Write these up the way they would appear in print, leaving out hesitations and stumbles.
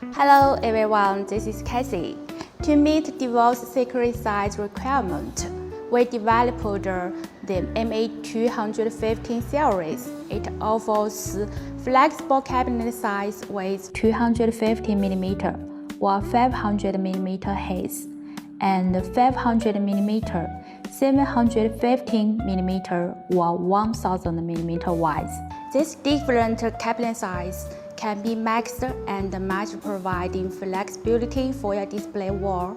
Hello everyone, this is Cassie. To meet diverse secret size requirement, we developed the MA250 series. It offers flexible cabinet size with 250mm or 500mm height and 500mm, 715mm or 1000mm wide. These different cabinet sizes can be mixed and matched, providing flexibility for your display wall.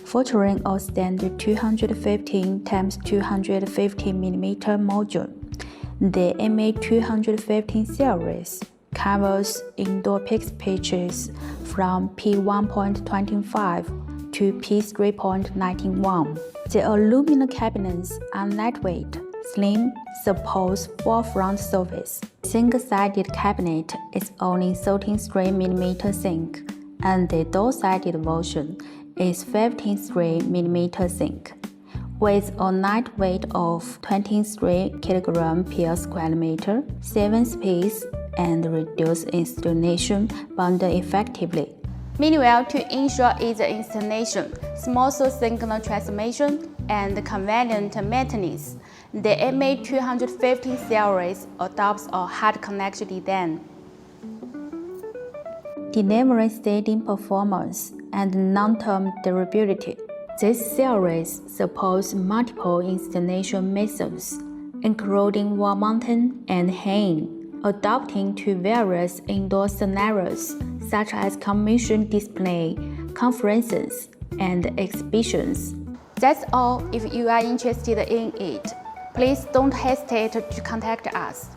Featuring a standard 215x250mm module, the MA250 series covers indoor peak pitches from P1.25 to P3.91. The aluminum cabinets are lightweight, slim, supports full front surface. Single-sided cabinet is only 13.3mm thick, and the double-sided version is 15.3mm thick. With a net weight of 23 kg per square meter, 7 space, and reduced installation bundle effectively. Meanwhile, to ensure easy installation, smooth signal transmission, and convenient maintenance, the MA250 series adopts a hard connection design, delivering steady performance and long-term durability. This series supports multiple installation methods, including wall mounting and hanging, adapting to various indoor scenarios such as commission display, conferences, and exhibitions. That's all. If you are interested in it, please don't hesitate to contact us.